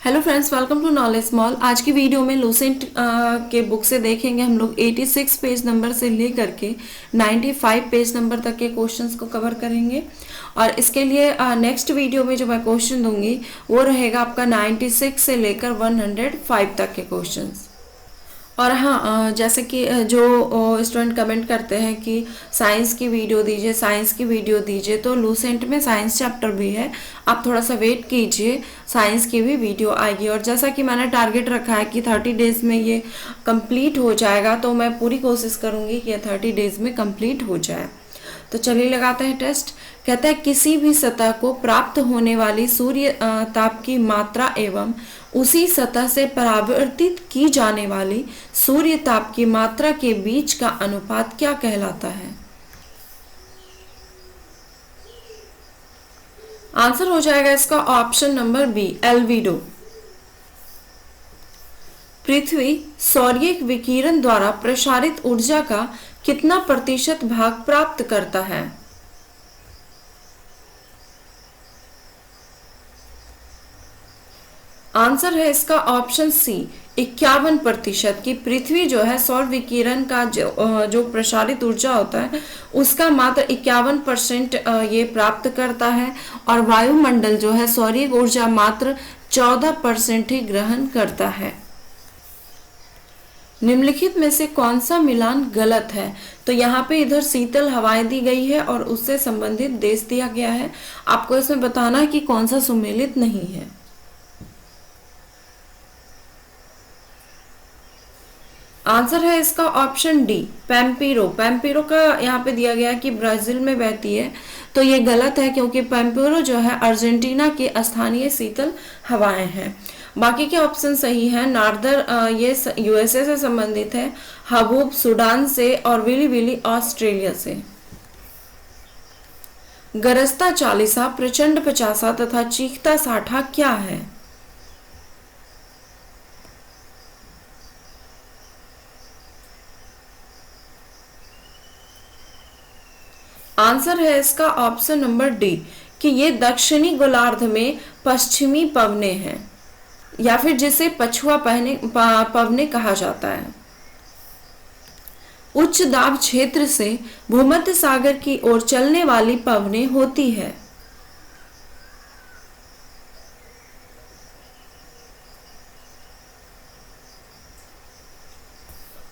Hello friends, welcome to knowledge mall. आज की video में लूसेंट के बुक से देखेंगे हम लोग 86 पेज नंबर से लेकर के 95 पेज नंबर तक के क्वेश्चंस को कवर करेंगे। और इसके लिए नेक्स्ट वीडियो में जो मैं क्वेश्चन दूंगी वो रहेगा आपका 96 से लेकर 105 तक के क्वेश्चंस। और हाँ, जैसे कि जो स्टूडेंट कमेंट करते हैं कि साइंस की वीडियो दीजिए, तो लूसेंट में साइंस चैप्टर भी है। आप थोड़ा सा वेट कीजिए, साइंस की भी वीडियो आएगी। और जैसा कि मैंने टारगेट रखा है कि 30 डेज में ये कंप्लीट हो जाएगा, तो मैं पूरी कोशिश करूँगी कि ये 30 डेज में कंप्लीट हो जाए। तो चलिए लगाते हैं टेस्ट। कहता है किसी भी सतह को प्राप्त होने वाली सूर्य ताप की मात्रा एवं उसी सतह से परावर्तित की जाने वाली सूर्य ताप की मात्रा के बीच का अनुपात क्या कहलाता है? आंसर हो जाएगा इसका ऑप्शन नंबर बी, एल्विडो। पृथ्वी सौर्य विकिरण द्वारा प्रसारित ऊर्जा का कितना प्रतिशत भाग प्राप्त करता है? आंसर है इसका ऑप्शन सी, 51%। की पृथ्वी जो है सौर विकिरण का जो प्रसारित ऊर्जा होता है उसका मात्र 51% ये प्राप्त करता है। और वायुमंडल जो है सौर्य ऊर्जा मात्र 14% ही ग्रहण करता है। निम्नलिखित में से कौन सा मिलान गलत है? तो यहाँ पे इधर शीतल हवाएं दी गई है और उससे संबंधित देश दिया गया है। आपको इसमें बताना है कि कौन सा सुमेलित नहीं है। आंसर है इसका ऑप्शन डी, पैम्पीरो। पैम्पीरो का यहाँ पे दिया गया है कि ब्राजील में बहती है, तो ये गलत है क्योंकि पैम्पीरो जो है अर्जेंटीना की स्थानीय शीतल हवाएं हैं। बाकी के ऑप्शन सही है। नार्दर ये यूएसए से संबंधित है, हबूब सूडान से और विली विली ऑस्ट्रेलिया से। गरजता 40, प्रचंड 50 तथा चीखता 60 क्या है? आंसर है इसका ऑप्शन नंबर डी, कि ये दक्षिणी गोलार्ध में पश्चिमी पवने हैं, या फिर जिसे पछुआ पवने कहा जाता है। उच्च दाब क्षेत्र से भूमध्य सागर की ओर चलने वाली पवने होती है।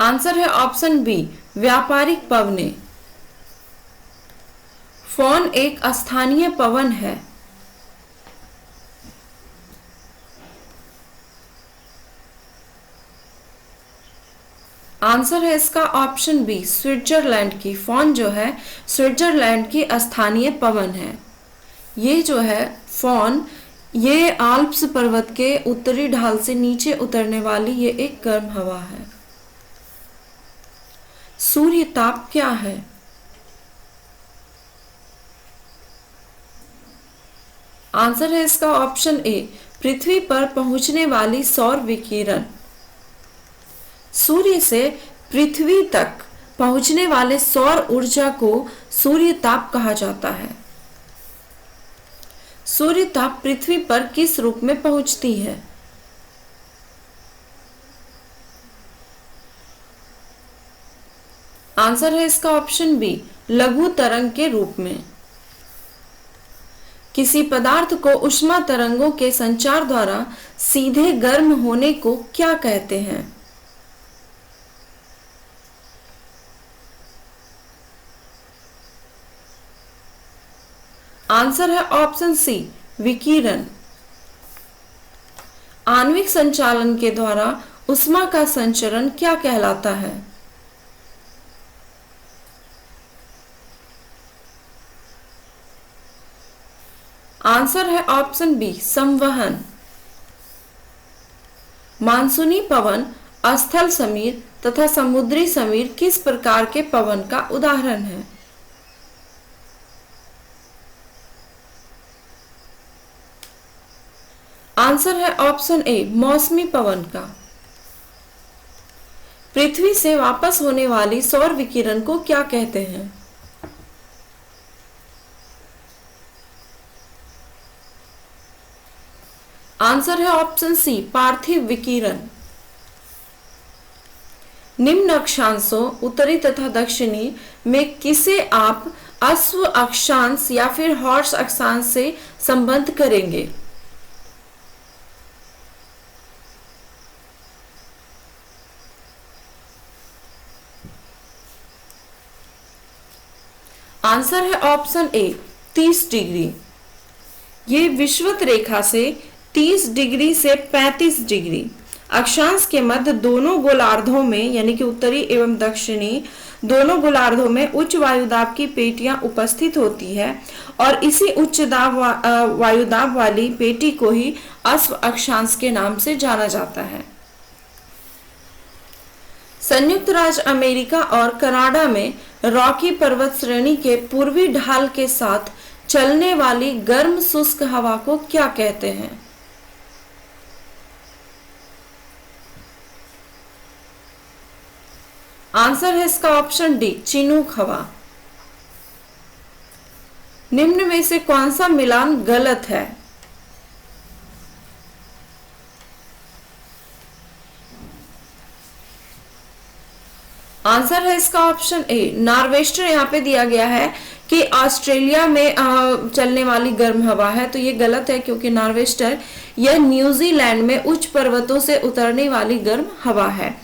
आंसर है ऑप्शन बी, व्यापारिक पवने। फॉन एक स्थानीय पवन है। आंसर है इसका ऑप्शन बी, स्विट्जरलैंड की। फॉन जो है स्विट्जरलैंड की स्थानीय पवन है। ये जो है फॉन, ये आल्प्स पर्वत के उत्तरी ढाल से नीचे उतरने वाली ये एक गर्म हवा है। सूर्य ताप क्या है? आंसर है इसका ऑप्शन ए, पृथ्वी पर पहुंचने वाली सौर विकिरण। सूर्य से पृथ्वी तक पहुंचने वाले सौर ऊर्जा को सूर्य ताप कहा जाता है। सूर्य ताप पृथ्वी पर किस रूप में पहुंचती है? आंसर है इसका ऑप्शन बी, लघु तरंग के रूप में। किसी पदार्थ को ऊष्मा तरंगों के संचार द्वारा सीधे गर्म होने को क्या कहते हैं? आंसर है ऑप्शन सी, विकिरण। आणविक संचालन के द्वारा ऊष्मा का संचरण क्या कहलाता है? आंसर है ऑप्शन बी, संवहन। मानसूनी पवन, स्थल समीर तथा समुद्री समीर किस प्रकार के पवन का उदाहरण है? आंसर है ऑप्शन ए, मौसमी पवन का। पृथ्वी से वापस होने वाली सौर विकिरण को क्या कहते हैं? आंसर है ऑप्शन सी पार्थिव विकिरण। निम्न अक्षांशों उत्तरी तथा दक्षिणी में किसे आप अश्व अक्षांश या फिर हॉर्स अक्षांश से संबद्ध करेंगे? आंसर है ऑप्शन ए 30 डिग्री। ये विषुवत रेखा से 30 डिग्री से 35 डिग्री अक्षांश के मध्य दोनों गोलार्धों में यानी कि उत्तरी एवं दक्षिणी दोनों गोलार्धों में उच्च वायुदाब की पेटियां उपस्थित होती है और इसी उच्च दाब वायुदाब वाली पेटी को ही अश्व अक्षांश के नाम से जाना जाता है। संयुक्त राज्य अमेरिका और कनाडा में रॉकी पर्वत श्रेणी के पूर्वी ढाल के साथ चलने वाली गर्म शुष्क हवा को क्या कहते हैं? आंसर है इसका ऑप्शन डी चिनूक हवा। निम्न में से कौन सा मिलान गलत है? आंसर है इसका ऑप्शन ए नॉर्वेस्टर। यहाँ पे दिया गया है कि ऑस्ट्रेलिया में चलने वाली गर्म हवा है, तो ये गलत है क्योंकि नॉर्वेस्टर यह न्यूजीलैंड में उच्च पर्वतों से उतरने वाली गर्म हवा है।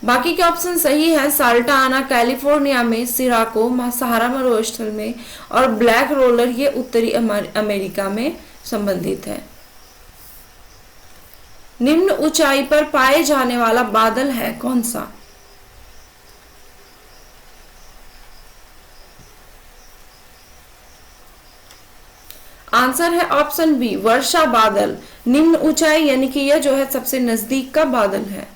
बाकी के ऑप्शन सही है। साल्टा आना कैलिफोर्निया में, सिराको सहारा मरुस्थल में और ब्लैक रोलर ये उत्तरी अमेरिका में संबंधित है। निम्न ऊंचाई पर पाए जाने वाला बादल है कौन सा? आंसर है ऑप्शन बी वर्षा बादल। निम्न ऊंचाई यानी कि यह जो है सबसे नजदीक का बादल है।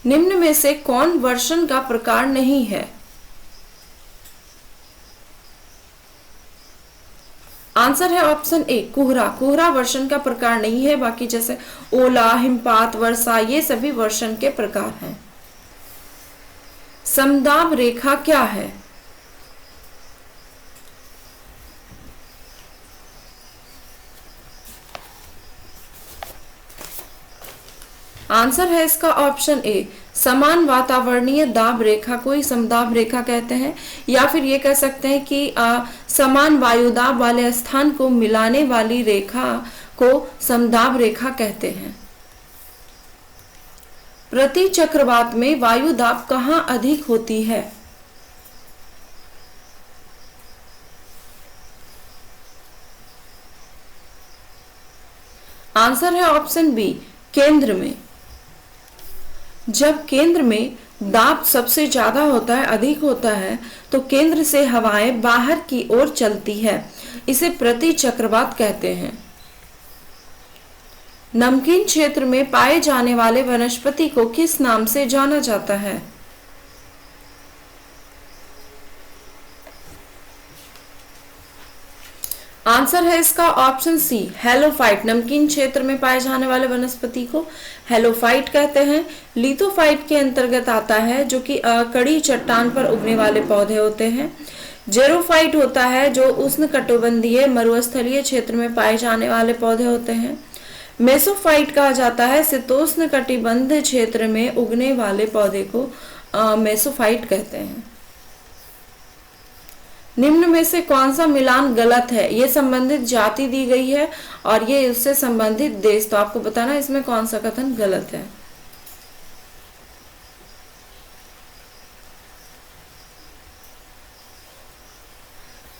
निम्न में से कौन वर्षण का प्रकार नहीं है? आंसर है ऑप्शन ए कोहरा। कोहरा वर्षण का प्रकार नहीं है। बाकी जैसे ओला, हिमपात, वर्षा ये सभी वर्षण के प्रकार हैं। समदाब रेखा क्या है? आंसर है इसका ऑप्शन ए समान वातावरणीय दाब रेखा को ही समदाब रेखा कहते हैं, या फिर ये कह सकते हैं कि समान वायुदाब वाले स्थान को मिलाने वाली रेखा को समदाब रेखा कहते हैं। प्रति चक्रवात में वायुदाब कहां अधिक होती है? आंसर है ऑप्शन बी केंद्र में। जब केंद्र में दाब सबसे ज्यादा होता है, अधिक होता है, तो केंद्र से हवाएं बाहर की ओर चलती है। इसे प्रति चक्रवात कहते हैं। नमकीन क्षेत्र में पाए जाने वाले वनस्पति को किस नाम से जाना जाता है? आंसर है इसका ऑप्शन सी हेलोफाइट। नमकीन क्षेत्र में पाए जाने वाले वनस्पति को हेलोफाइट कहते हैं। लिथोफाइट के अंतर्गत आता है जो कि कड़ी चट्टान पर उगने वाले पौधे होते हैं। जेरोफाइट होता है जो उष्णकटिबंधीय मरुस्थलीय क्षेत्र में पाए जाने वाले पौधे होते हैं। मेसोफाइट कहा जाता है शीतोष्ण कटिबंध क्षेत्र में उगने वाले पौधे को मेसोफाइट कहते हैं। निम्न में से कौन सा मिलान गलत है? ये संबंधित जाति दी गई है और ये उससे संबंधित देश, तो आपको बताना इसमें कौन सा कथन गलत है।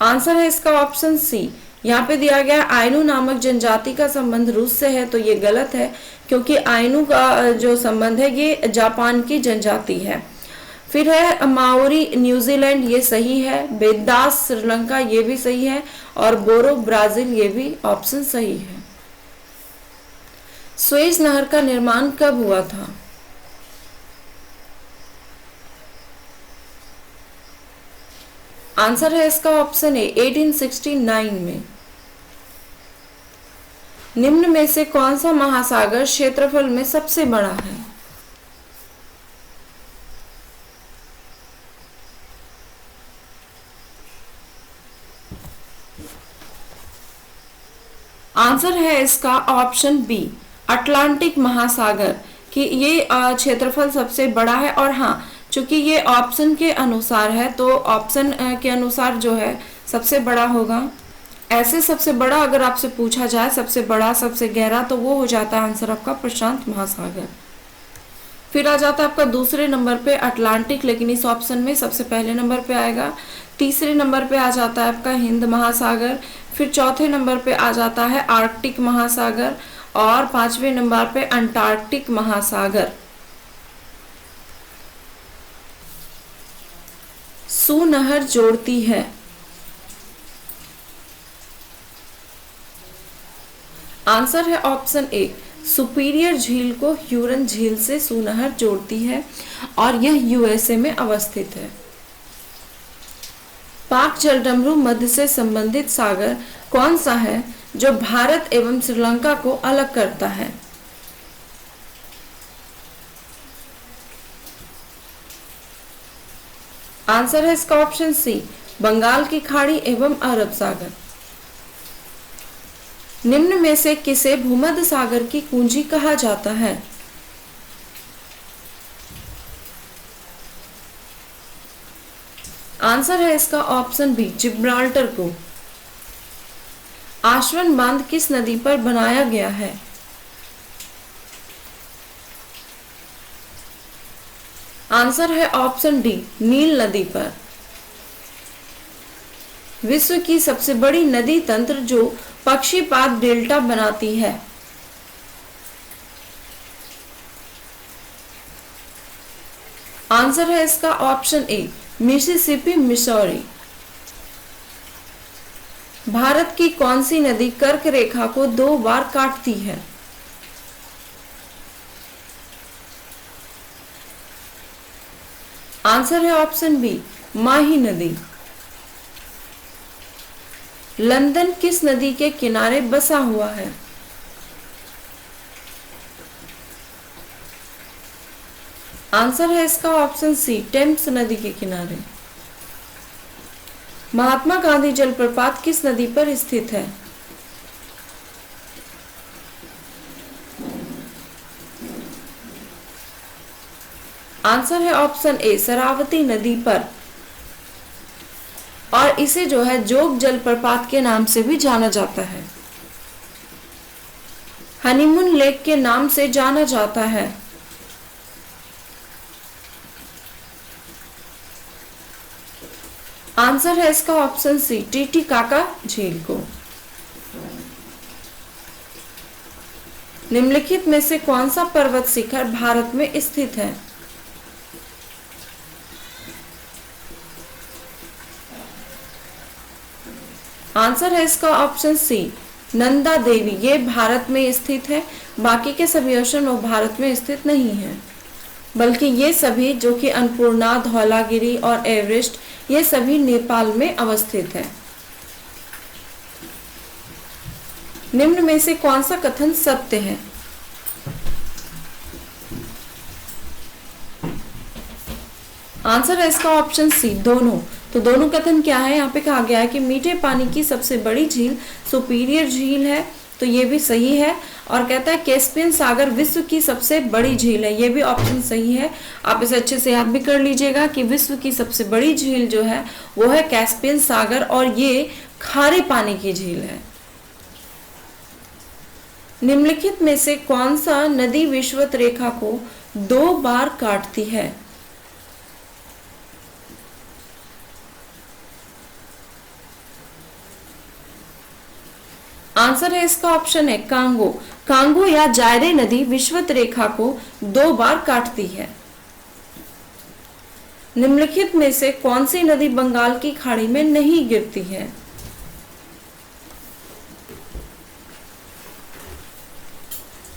आंसर है इसका ऑप्शन सी। यहाँ पे दिया गया आइनू नामक जनजाति का संबंध रूस से है, तो ये गलत है क्योंकि आइनू का जो संबंध है ये जापान की जनजाति है। फिर है माओरी न्यूजीलैंड, ये सही है। बेदास श्रीलंका, ये भी सही है। और बोरो ब्राजील, ये भी ऑप्शन सही है। सुएज नहर का निर्माण कब हुआ था? आंसर है इसका ऑप्शन ए 1869 में। निम्न में से कौन सा महासागर क्षेत्रफल में सबसे बड़ा है? आंसर है इसका ऑप्शन बी, अटलांटिक महासागर कि ये क्षेत्रफल सबसे बड़ा है। और हाँ, चूंकि ये ऑप्शन के अनुसार है तो ऑप्शन के अनुसार जो है सबसे बड़ा होगा। ऐसे सबसे बड़ा अगर आपसे पूछा जाए सबसे बड़ा सबसे गहरा, तो वो हो जाता है आंसर आपका प्रशांत महासागर। फिर आ जाता है आपका दूसरे नंबर पे अटलांटिक, लेकिन इस ऑप्शन में सबसे पहले नंबर पे आएगा। तीसरे नंबर पे आ जाता है आपका हिंद महासागर। फिर चौथे नंबर पे आ जाता है आर्कटिक महासागर और पांचवें नंबर पे अंटार्कटिक महासागर। सुनहर जोड़ती है, आंसर है ऑप्शन ए, सुपीरियर झील को ह्यूरन झील से सुनहर जोड़ती है और यह यूएसए में अवस्थित है। पाक जलडमरू मध्य से संबंधित सागर कौन सा है जो भारत एवं श्रीलंका को अलग करता है? आंसर है इसका ऑप्शन सी, बंगाल की खाड़ी एवं अरब सागर। निम्न में से किसे भूमध्य सागर की कुंजी कहा जाता है? आंसर है इसका ऑप्शन बी, जिब्राल्टर को। आश्वन बांध किस नदी पर बनाया गया है? आंसर है ऑप्शन डी, नील नदी पर। विश्व की सबसे बड़ी नदी तंत्र जो पक्षीपात डेल्टा बनाती है? आंसर है इसका option A, Mississippi Missouri. Bharat की कौन सी नदी कर्क रेखा को 2 बार काटती है? आंसर है ऑप्शन बी, माही नदी। लंदन किस नदी के किनारे बसा हुआ है? आंसर है इसका ऑप्शन सी, टेम्स नदी के किनारे। महात्मा गांधी जलप्रपात किस नदी पर स्थित है? आंसर है ऑप्शन ए, शरावती नदी पर। और इसे जो है जोग जलप्रपात के नाम से भी जाना जाता है। हनीमून लेक के नाम से जाना जाता है। आंसर है इसका ऑप्शन सी, टीटीकाका झील को। निम्नलिखित में से कौन सा पर्वत शिखर भारत में स्थित है? आंसर है इसका ऑप्शन सी, नंदा देवी। ये भारत में स्थित है, बाकी के सभी ओशन वो भारत में स्थित नहीं है, बल्कि ये सभी जो कि अन्नपूर्णा, धौलागिरी और एवरेस्ट, ये सभी नेपाल में अवस्थित है। निम्न में से कौन सा कथन सत्य है? आंसर है इसका ऑप्शन सी, दोनों। तो दोनों कथन क्या है? यहाँ पे कहा गया है कि मीठे पानी की सबसे बड़ी झील सुपीरियर झील है, तो ये भी सही है। और कहता है कैस्पियन सागर विश्व की सबसे बड़ी झील है, ये भी ऑप्शन सही है। आप इसे अच्छे से याद भी कर लीजिएगा कि विश्व की सबसे बड़ी झील जो है वो है कैस्पियन सागर और ये खारे पानी की झील है। निम्नलिखित में से कौन सा नदी विषुवत रेखा को 2 बार काटती है? आंसर है इसका ऑप्शन है कांगो। कांगो या जायरे नदी विषुवत रेखा को 2 बार काटती है। निम्नलिखित में से कौन सी नदी बंगाल की खाड़ी में नहीं गिरती है?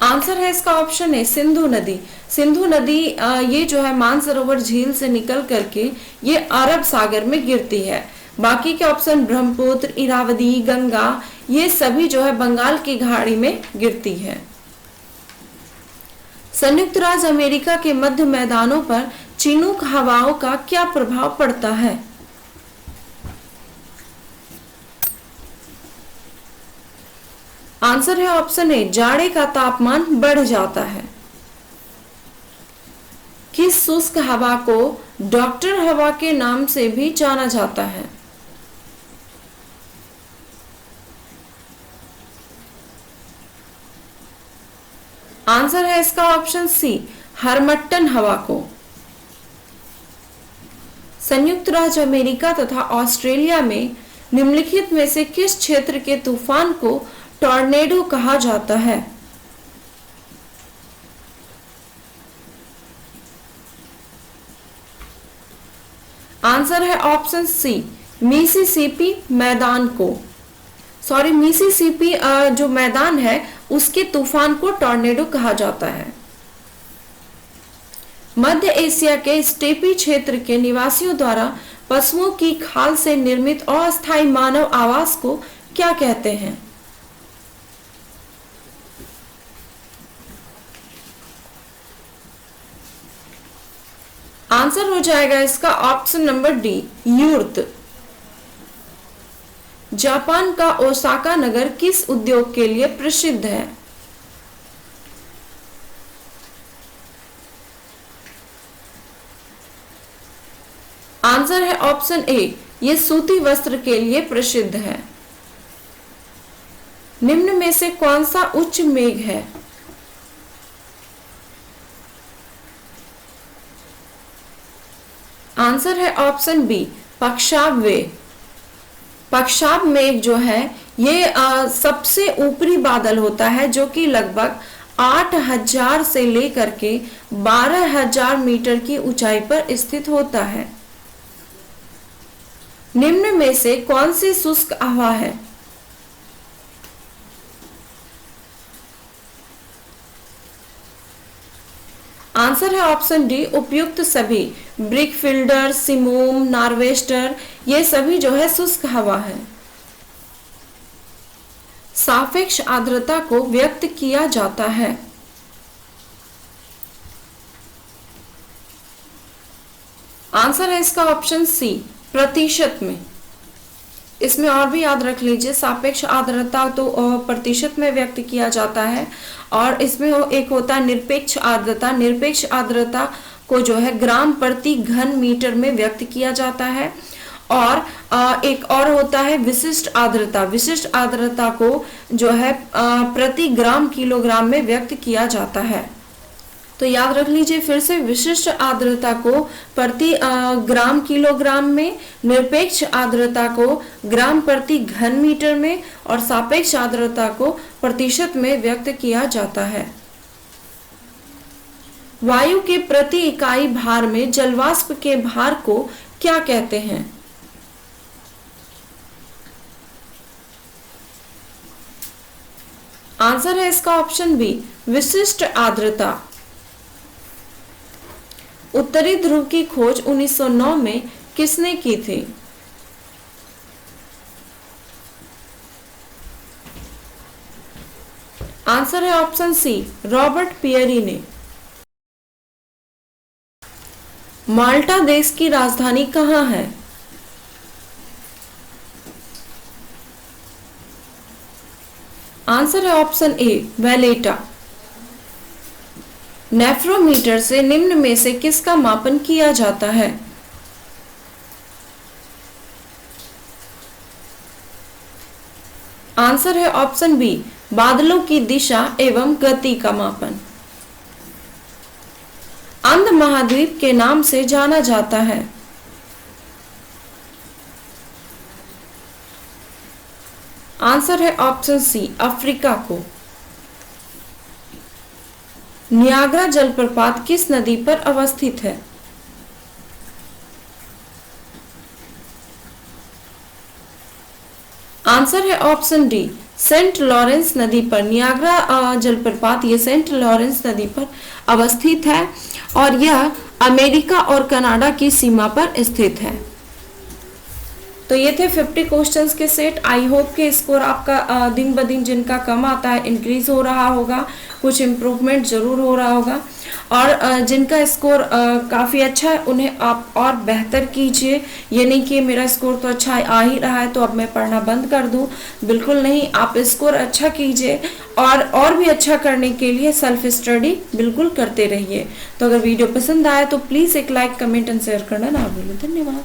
आंसर है इसका ऑप्शन है सिंधु नदी। सिंधु नदी ये जो है मानसरोवर झील से निकल करके ये अरब सागर में गिरती है। बाकी के ऑप्शन ब्रह्मपुत्र, इरावदी, गंगा, ये सभी जो है बंगाल की खाड़ी में गिरती है। संयुक्त राज्य अमेरिका के मध्य मैदानों पर चिनूक हवाओं का क्या प्रभाव पड़ता है? आंसर है ऑप्शन ए, जाड़े का तापमान बढ़ जाता है। किस शुष्क हवा को डॉक्टर हवा के नाम से भी जाना जाता है? आंसर है इसका ऑप्शन सी, हरमट्टन हवा को। संयुक्त राज्य अमेरिका तथा ऑस्ट्रेलिया में निम्नलिखित में से किस क्षेत्र के तूफान को टॉर्नेडो कहा जाता है? आंसर है ऑप्शन सी, मिसिसिपी मैदान को। सॉरी, मिसिसिपी जो मैदान है उसके तूफान को टॉर्नेडो कहा जाता है। मध्य एशिया के स्टेपी क्षेत्र के निवासियों द्वारा पशुओं की खाल से निर्मित अस्थायी मानव आवास को क्या कहते हैं? आंसर हो जाएगा इसका ऑप्शन नंबर डी, यूर्त। जापान का ओसाका नगर किस उद्योग के लिए प्रसिद्ध है? आंसर है ऑप्शन ए, ये सूती वस्त्र के लिए प्रसिद्ध है। निम्न में से कौन सा उच्च मेघ है? आंसर है ऑप्शन बी, पक्षाव मेघ। पक्षाव मेघ जो है ये सबसे ऊपरी बादल होता है जो कि लगभग 8000 से लेकर के 12000 मीटर की ऊंचाई पर स्थित होता है। निम्न में से कौन सी शुष्क हवा है? आंसर है ऑप्शन डी, उपयुक्त सभी। ब्रिकफिल्डर, सिमूम, नार्वेस्टर, ये सभी जो है शुष्क हवा है। सापेक्ष आर्द्रता को व्यक्त किया जाता है। आंसर है इसका ऑप्शन सी, प्रतिशत में। इसमें और भी याद रख लीजिए, सापेक्ष आर्द्रता तो प्रतिशत में व्यक्त किया जाता है और इसमें एक होता है निरपेक्ष आर्द्रता। निरपेक्ष आर्द्रता को जो है ग्राम प्रति घन मीटर में व्यक्त किया जाता है। और एक और होता है विशिष्ट आर्द्रता। विशिष्ट आर्द्रता को जो है प्रति ग्राम किलोग्राम में व्यक्त किया जाता है। तो याद रख लीजिए फिर से, विशिष्ट आर्द्रता को प्रति ग्राम किलोग्राम में, निरपेक्ष आर्द्रता को ग्राम प्रति घन मीटर में और सापेक्ष आर्द्रता को प्रतिशत में व्यक्त किया जाता है। वायु के प्रति इकाई भार में जलवाष्प के भार को क्या कहते हैं? आंसर है इसका ऑप्शन बी, विशिष्ट आर्द्रता। उत्तरी ध्रुव की खोज 1909 में किसने की थी? आंसर है ऑप्शन सी, रॉबर्ट पियरी ने। माल्टा देश की राजधानी कहाँ है? आंसर है ऑप्शन ए, वैलेटा। नेफ्रोमीटर से निम्न में से किसका मापन किया जाता है? आंसर है ऑप्शन बी, बादलों की दिशा एवं गति का मापन। अंध महाद्वीप के नाम से जाना जाता है। आंसर है ऑप्शन सी, अफ्रीका को। नियाग्रा जलप्रपात किस नदी पर अवस्थित है? आंसर है ऑप्शन डी, सेंट लॉरेंस नदी पर। नियाग्रा जलप्रपात ये सेंट लॉरेंस नदी पर अवस्थित है और यह अमेरिका और कनाडा की सीमा पर स्थित है। तो ये थे 50 क्वेश्चंस के सेट। आई होप कि स्कोर आपका दिन ब दिन जिनका कम आता है इंक्रीज हो रहा होगा, कुछ इम्प्रूवमेंट जरूर हो रहा होगा, और जिनका स्कोर काफ़ी अच्छा है उन्हें आप और बेहतर कीजिए। ये नहीं कि मेरा स्कोर तो अच्छा आ ही रहा है तो अब मैं पढ़ना बंद कर दूं, बिल्कुल नहीं। आप स्कोर अच्छा कीजिए और भी अच्छा करने के लिए सेल्फ स्टडी बिल्कुल करते रहिए। तो अगर वीडियो पसंद आए तो प्लीज़ एक लाइक, कमेंट एंड शेयर करना ना भूलें। धन्यवाद।